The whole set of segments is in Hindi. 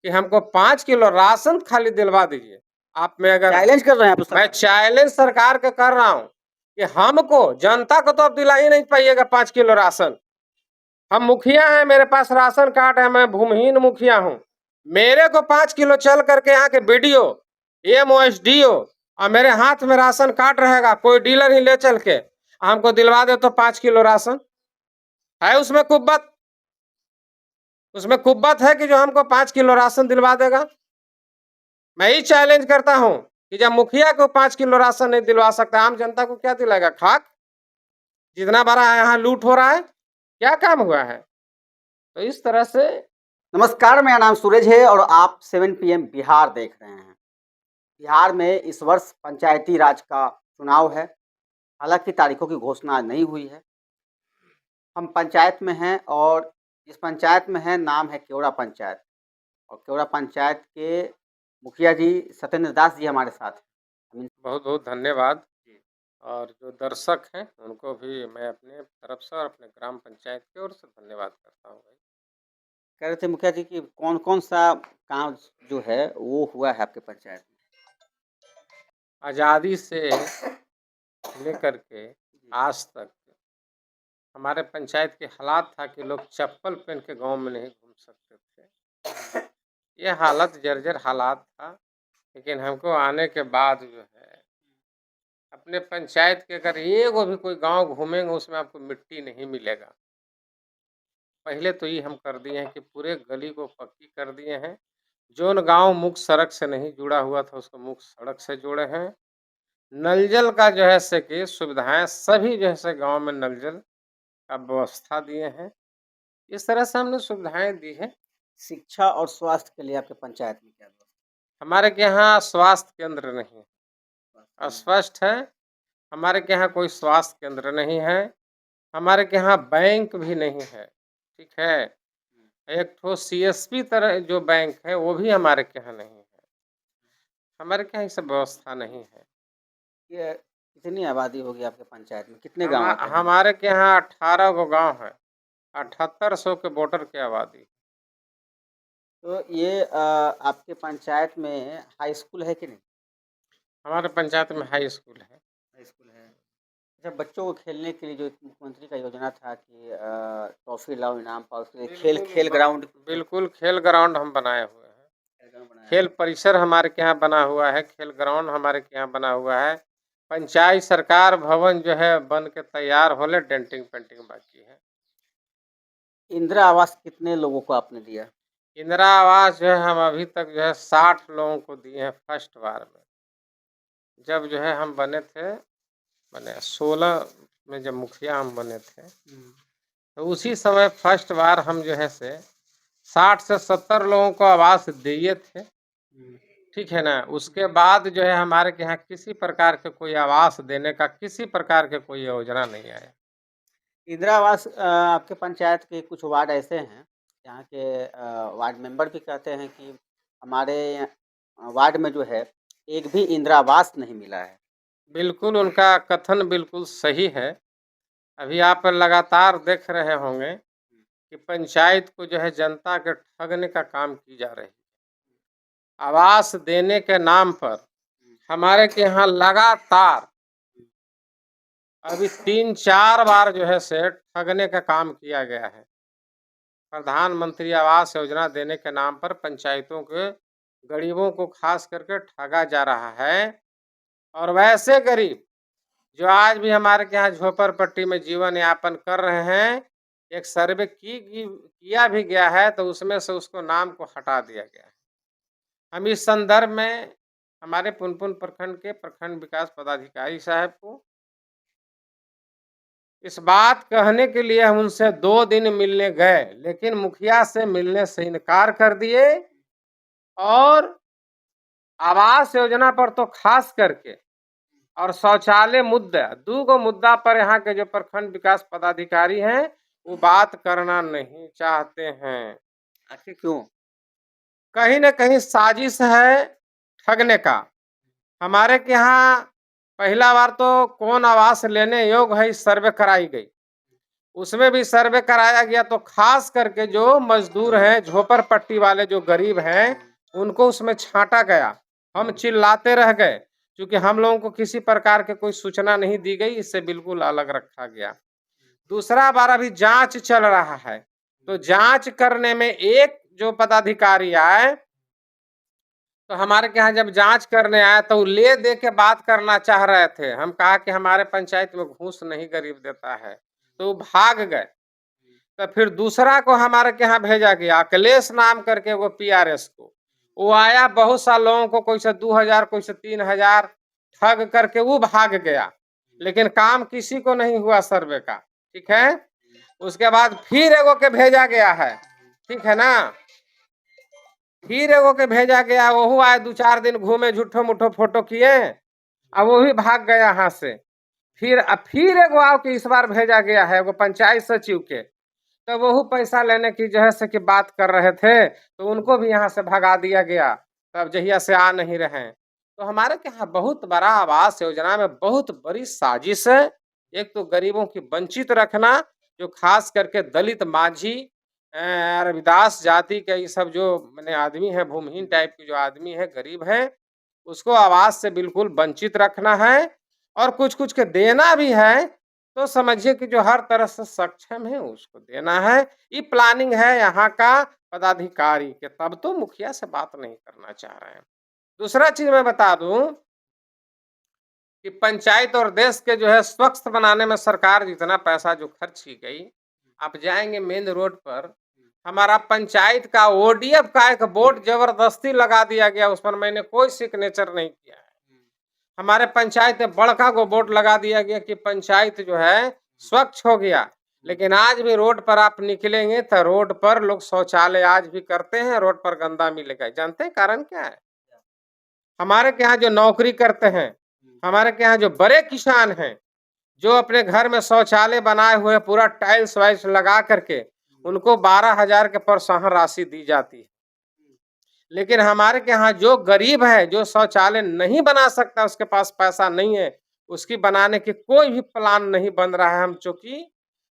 कि हमको 5 किलो राशन खाली दिलवा दीजिए। आप में अगर चैलेंज कर रहे हैं आप मैं चैलेंज सरकार के कर रहा हूँ कि हमको, जनता को तो अब दिला ही नहीं पाइएगा 5 किलो राशन। हम मुखिया हैं, मेरे पास राशन कार्ड है, मैं भूमिहीन मुखिया हूँ। मेरे को 5 किलो चल करके यहाँ के बीडीओ, एमओएसडीओ और मेरे हाथ में राशन कार्ड रहेगा, कोई डीलर ही ले चल के हमको दिलवा दे तो 5 किलो राशन है। उसमें कुब्बत, उसमें कुब्बत है कि जो हमको 5 किलो राशन दिलवा देगा। मैं ही चैलेंज करता हूं कि जब मुखिया को 5 किलो राशन नहीं दिलवा सकता, आम जनता को क्या दिलाएगा? खाक। जितना बड़ा यहाँ लूट हो रहा है, क्या काम हुआ है? तो इस तरह से। नमस्कार, मेरा नाम सूरज है और आप 7 PM बिहार देख रहे हैं। बिहार में इस वर्ष पंचायती राज का चुनाव है। हालांकि तारीखों की घोषणा नहीं हुई है। हम पंचायत में हैं और इस पंचायत में है, नाम है केवड़ा पंचायत, और केवड़ा पंचायत के मुखिया जी सत्येंद्र दास जी हमारे साथ हैं। बहुत बहुत धन्यवाद। और जो दर्शक हैं उनको भी मैं अपने तरफ से और अपने ग्राम पंचायत की ओर से धन्यवाद करता हूँ। कह रहे थे मुखिया जी कि कौन कौन सा काम जो है वो हुआ है आपके पंचायत में? आज़ादी से लेकर के आज तक हमारे पंचायत के हालात था कि लोग चप्पल पहन के गांव में नहीं घूम सकते थे। ये हालत जर्जर हालात था। लेकिन हमको आने के बाद जो है, अपने पंचायत के अगर एगो भी कोई गांव घूमेंगे उसमें आपको मिट्टी नहीं मिलेगा। पहले तो ये हम कर दिए हैं कि पूरे गली को पक्की कर दिए हैं। जोन गांव मुख्य सड़क से नहीं जुड़ा हुआ था उसको मुख्य सड़क से जोड़े हैं। नल जल का जो है से कि सुविधाएं सभी जो है से गाँव में नल जल का व्यवस्था दिए हैं। इस तरह से हमने सुविधाएं दी है। शिक्षा और स्वास्थ्य के लिए आपके पंचायत में क्या व्यवस्था? हमारे के यहाँ स्वास्थ्य केंद्र नहीं है, स्पष्ट है। हमारे के यहाँ कोई स्वास्थ्य केंद्र नहीं है। हमारे के यहाँ बैंक भी नहीं है, ठीक है। एक ठो सीएसपी तरह जो बैंक है वो भी हमारे के यहाँ नहीं है। हमारे के यहाँ ये सब व्यवस्था नहीं है। ये कितनी आबादी होगी आपके पंचायत में? कितने गांव आते हैं? हमारे के यहाँ 18 गो गाँव है, 7800 के वोटर की आबादी। तो ये आपके पंचायत में हाई स्कूल है कि नहीं? हमारे पंचायत में हाई स्कूल है। हाई स्कूल है। अच्छा, बच्चों को खेलने के लिए जो मुख्यमंत्री का योजना था कि ट्रॉफी लाओ इनाम पाओ, उसके लिए खेल ग्राउंड, बिल्कुल खेल ग्राउंड हम बनाए हुए हैं। खेल परिसर हमारे के यहाँ बना हुआ है, खेल ग्राउंड हमारे के यहाँ बना हुआ है। पंचायत सरकार भवन जो है बन के तैयार होले, डेंटिंग पेंटिंग बाकी है। इंदिरा आवास कितने लोगों को आपने दिया? इंदिरा आवास जो है हम अभी तक जो है 60 लोगों को दिए हैं फर्स्ट बार में। जब जो है हम बने थे, मैंने 16 में जब मुखिया हम बने थे तो उसी समय फर्स्ट बार हम जो है से 60 से 70 लोगों को आवास दिए थे, ठीक है ना। उसके बाद जो है हमारे के यहाँ किसी प्रकार के कोई आवास देने का किसी प्रकार के कोई योजना नहीं आया। इंदिरा आवास आपके पंचायत के कुछ वार्ड ऐसे हैं, यहाँ के वार्ड मेंबर भी कहते हैं कि हमारे वार्ड में जो है एक भी इंदिरा आवास नहीं मिला है। बिल्कुल, उनका कथन बिल्कुल सही है। अभी आप लगातार देख रहे होंगे कि पंचायत को जो है जनता के ठगने का काम की जा रही है। आवास देने के नाम पर हमारे के यहाँ लगातार अभी 3-4 बार जो है से ठगने का काम किया गया है। प्रधानमंत्री आवास योजना देने के नाम पर पंचायतों के गरीबों को खास करके ठगा जा रहा है। और वैसे गरीब जो आज भी हमारे के यहाँ झोपड़पट्टी में जीवन यापन कर रहे हैं, एक सर्वे किया भी गया है तो उसमें से उसको नाम को हटा दिया गया है। हम इस संदर्भ में हमारे पुनपुन प्रखंड के प्रखंड विकास पदाधिकारी साहब को इस बात कहने के लिए हम उनसे 2 दिन मिलने गए, लेकिन मुखिया से मिलने से इनकार कर दिए। और आवास योजना पर तो खास करके और शौचालय मुद्दा, 2 मुद्दा पर यहाँ के जो प्रखंड विकास पदाधिकारी हैं वो बात करना नहीं चाहते हैं। आखिर क्यों? कहीं न कहीं साजिश है ठगने का। हमारे के यहाँ पहला बार तो कौन आवास लेने योग्य है इस सर्वे कराई गई। उसमें भी सर्वे कराया गया, तो खास करके जो मजदूर हैं, झोपड़पट्टी वाले जो गरीब हैं, उनको उसमें छांटा गया। हम चिल्लाते रह गए, क्योंकि हम लोगों को किसी प्रकार के कोई सूचना नहीं दी गई, इससे बिल्कुल अलग रखा गया। दूसरा बार अभी जांच चल रहा है, तो जांच करने में एक जो पदाधिकारी आए, तो हमारे के यहाँ जब जांच करने आया तो ले दे के बात करना चाह रहे थे। हम कहा कि हमारे पंचायत में घूस नहीं गरीब देता है, तो वो भाग गए। तो फिर दूसरा को हमारे के यहाँ भेजा गया, अखिलेश नाम करके वो पीआरएस को। वो आया, बहुत सा लोगों को कोई से 2000 कोई से 3000 ठग करके वो भाग गया, लेकिन काम किसी को नहीं हुआ सर्वे का। ठीक है, उसके बाद फिर एगो के भेजा गया है, ठीक है ना, फिर एगो के भेजा गया, वो आए 2-4 दिन घूमे, झूठो मुठो फोटो किए, अब वो भी भाग गया यहाँ से। फिर एगो आओ कि इस बार भेजा गया है वो पंचायत सचिव के, तो वो पैसा लेने की जो है से कि बात कर रहे थे, तो उनको भी यहाँ से भगा दिया गया, तब जहिया से आ नहीं रहे। तो हमारे यहाँ बहुत बड़ा आवास योजना में बहुत बड़ी साजिश है। एक तो गरीबों की वंचित रखना, जो खास करके दलित, माझी, रविदास जाति के ये सब जो मैंने आदमी है, भूमिहीन टाइप के जो आदमी है, गरीब है, उसको आवास से बिल्कुल वंचित रखना है। और कुछ कुछ के देना भी है, तो समझिए कि जो हर तरह से सक्षम है उसको देना है। ये प्लानिंग है यहाँ का पदाधिकारी के, तब तो मुखिया से बात नहीं करना चाह रहे हैं। दूसरा चीज मैं बता दूं कि पंचायत और देश के जो है स्वच्छ बनाने में सरकार जितना पैसा जो खर्च की गई, आप जाएंगे मेन रोड पर, हमारा पंचायत का ओडीएफ का एक बोर्ड जबरदस्ती लगा दिया गया, उस पर मैंने कोई सिग्नेचर नहीं किया है। हमारे पंचायत में बड़का को बोर्ड लगा दिया गया कि पंचायत जो है स्वच्छ हो गया, लेकिन आज भी रोड पर आप निकलेंगे तो रोड पर लोग शौचालय आज भी करते हैं, रोड पर गंदा मिलेगा। जानते हैं कारण क्या है? हमारे के यहाँ जो नौकरी करते हैं, हमारे के यहाँ जो बड़े किसान हैं, जो अपने घर में शौचालय बनाए हुए पूरा टाइल्स वाइल्स लगा करके, उनको 12,000 के प्रोत्साहन राशि दी जाती है। लेकिन हमारे के यहाँ जो गरीब है, जो शौचालय नहीं बना सकता, उसके पास पैसा नहीं है, उसकी बनाने की कोई भी प्लान नहीं बन रहा है। हम चूंकि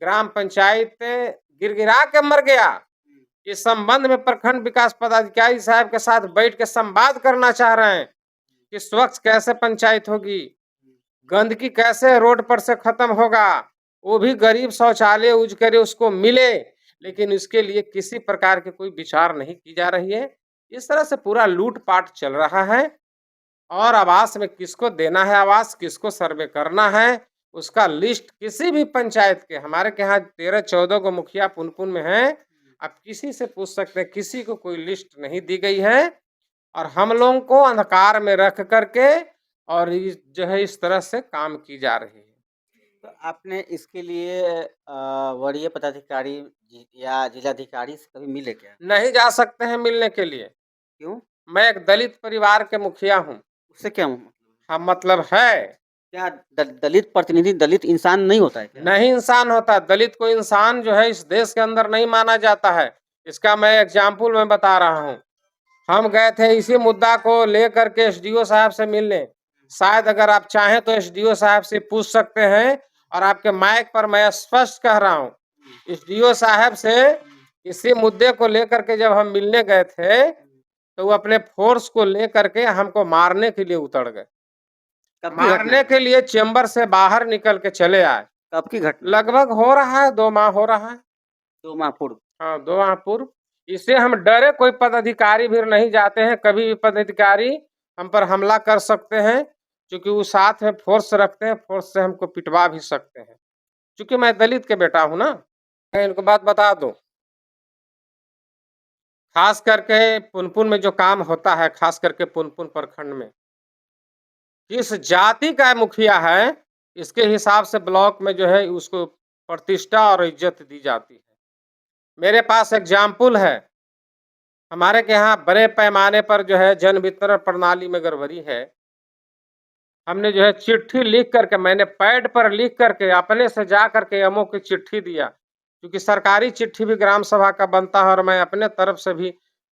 ग्राम पंचायत गिरगिरा के मर गया, इस संबंध में प्रखंड विकास पदाधिकारी साहब के साथ बैठ के संवाद करना चाह रहे हैं कि स्वच्छ कैसे पंचायत होगी, गंदगी कैसे रोड पर से खत्म होगा, वो भी गरीब शौचालय यूज करे उसको मिले, लेकिन इसके लिए किसी प्रकार की कोई विचार नहीं की जा रही है। इस तरह से पूरा लूटपाट चल रहा है। और आवास में किसको देना है, आवास किसको सर्वे करना है, उसका लिस्ट किसी भी पंचायत के, हमारे के यहाँ 13-14 को मुखिया पुनपुन में है, आप किसी से पूछ सकते हैं, किसी को कोई लिस्ट नहीं दी गई है। और हम लोगों को अंधकार में रख करके और जो है इस तरह से काम की जा रही है। तो आपने इसके लिए वरीय पदाधिकारी या जिलाधिकारी से कभी मिले क्या? नहीं जा सकते हैं मिलने के लिए। क्यों? मैं एक दलित परिवार के मुखिया हूँ। उससे क्या मतलब? हाँ, मतलब है, क्या दलित प्रतिनिधि दलित इंसान नहीं होता है क्या? नहीं इंसान होता। दलित को इंसान जो है इस देश के अंदर नहीं माना जाता है। इसका मैं एग्जाम्पल में बता रहा हूँ। हम गए थे इसी मुद्दा को लेकर के एसडीओ साहब से मिलने। शायद अगर आप चाहें तो एसडीओ साहब से पूछ सकते हैं, और आपके माइक पर मैं स्पष्ट कह रहा हूँ, एसडीओ साहब से इसी मुद्दे को लेकर के जब हम मिलने गए थे, तो वो अपने फोर्स को लेकर के हमको मारने के लिए उतर गए। कब की घटना मारने है? के लिए चेंबर से बाहर निकल के चले आए। कब की घटना? लगभग हो रहा है 2 माह हो रहा है। 2 माह पूर्व। हाँ, 2 माह पूर्व। इससे हम डरे, कोई पदाधिकारी भी नहीं जाते हैं, कभी भी पदाधिकारी हम पर हमला कर सकते हैं, क्योंकि वो साथ में फोर्स रखते हैं, फोर्स से हमको पिटवा भी सकते हैं। क्योंकि मैं दलित के बेटा हूं ना। मैं इनको बात बता दूं, खास करके पुनपुन में जो काम होता है, खास करके पुनपुन प्रखंड में किस जाति का मुखिया है, इसके हिसाब से ब्लॉक में जो है उसको प्रतिष्ठा और इज्जत दी जाती है। मेरे पास एग्जाम्पल है, हमारे के यहाँ बड़े पैमाने पर जो है जन वितरण प्रणाली में गड़बड़ी है। हमने जो है चिट्ठी लिख करके, मैंने पैड पर लिख करके अपने से जा करके एमओ की चिट्ठी दिया, क्योंकि सरकारी चिट्ठी भी ग्राम सभा का बनता है, और मैं अपने तरफ से भी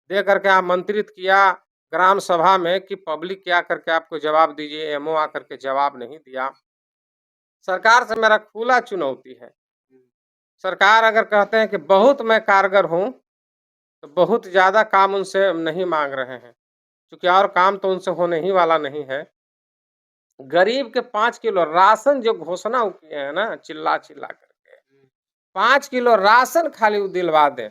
दे करके आमंत्रित किया ग्राम सभा में कि पब्लिक क्या करके आपको जवाब दीजिए। एमओ आकर के जवाब नहीं दिया। सरकार से मेरा खुला चुनौती है सरकार अगर कहते हैं कि बहुत मैं कारगर हूँ, तो बहुत ज़्यादा काम उनसे नहीं माँग रहे हैं, क्योंकि और काम तो उनसे होने ही वाला नहीं है। गरीब के 5 किलो राशन जो घोषणा वो किए हैं ना चिल्ला-चिल्ला करके, 5 किलो राशन खाली वो दिलवा दें।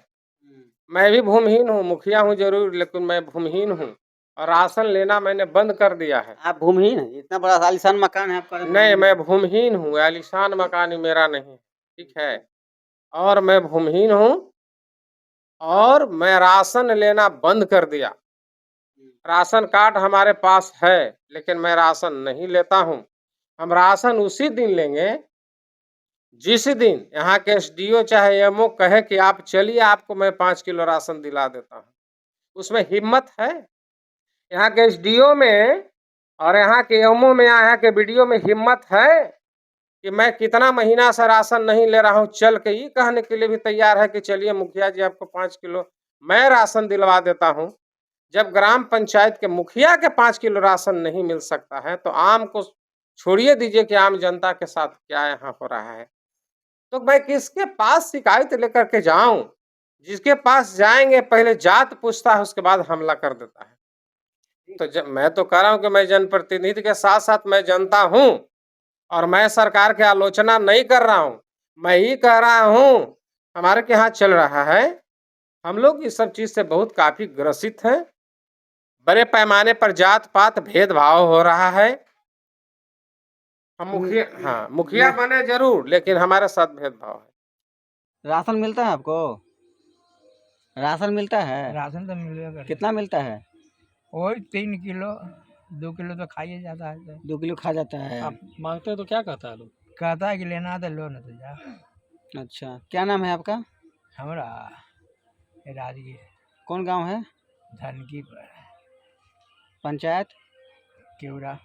मैं भी भूमिहीन हूँ, मुखिया हूँ ज़रूर, लेकिन मैं भूमिहीन हूँ और राशन लेना मैंने बंद कर दिया है। आप भूमिहीन हैं? इतना बड़ा आलीशान मकान है आपका? नहीं, मैं भूमिहीन हूँ, आलीशान मकान मेरा नहीं, ठीक है? और मैं भूमिहीन हूँ और मैं राशन लेना बंद कर दिया। राशन कार्ड हमारे पास है, लेकिन मैं राशन नहीं लेता हूँ। हम राशन उसी दिन लेंगे, जिस दिन यहाँ के एसडीओ चाहे एमओ कहे कि आप चलिए, आपको मैं 5 किलो राशन दिला देता हूँ। उसमें हिम्मत है? यहाँ के एसडीओ में और यहाँ के एमओ में, यहाँ के बीडीओ में हिम्मत है कि मैं कितना महीना से राशन नहीं ले रहा हूँ, चल के ये कहने के लिए भी तैयार है कि चलिए मुखिया जी आपको 5 किलो मैं राशन दिलवा देता हूँ। जब ग्राम पंचायत के मुखिया के 5 किलो राशन नहीं मिल सकता है, तो आम को छोड़िए दीजिए कि आम जनता के साथ क्या यहाँ हो रहा है। तो मैं किसके पास शिकायत लेकर के जाऊं? जिसके पास जाएंगे पहले जात पूछता है, उसके बाद हमला कर देता है। तो मैं तो कह रहा हूं कि मैं जनप्रतिनिधि के साथ साथ मैं जनता हूं और मैं सरकार की आलोचना नहीं कर रहा हूं। मैं ये कह रहा हूं हमारे के यहाँ चल रहा है, हम लोग इस सब चीज से बहुत काफी ग्रसित हैं। बड़े पैमाने पर जात पात भेदभाव हो रहा है। हम मुखिया, हाँ मुखिया बने जरूर, लेकिन हमारे साथ भेदभाव है। राशन मिलता है आपको? राशन मिलता है? राशन तो मिलेगा। कितना मिलता है? वही 3 किलो 2 किलो तो खाइए जाता है। 2 किलो खा जाता है। आप मांगते हैं तो क्या कहता है लोग? कहता है कि लेना है तो लो, ना तो जा। अच्छा, क्या नाम है आपका? हमारा राजगीर कौन गांव है? धनकी पर पंचायत? केवड़ा।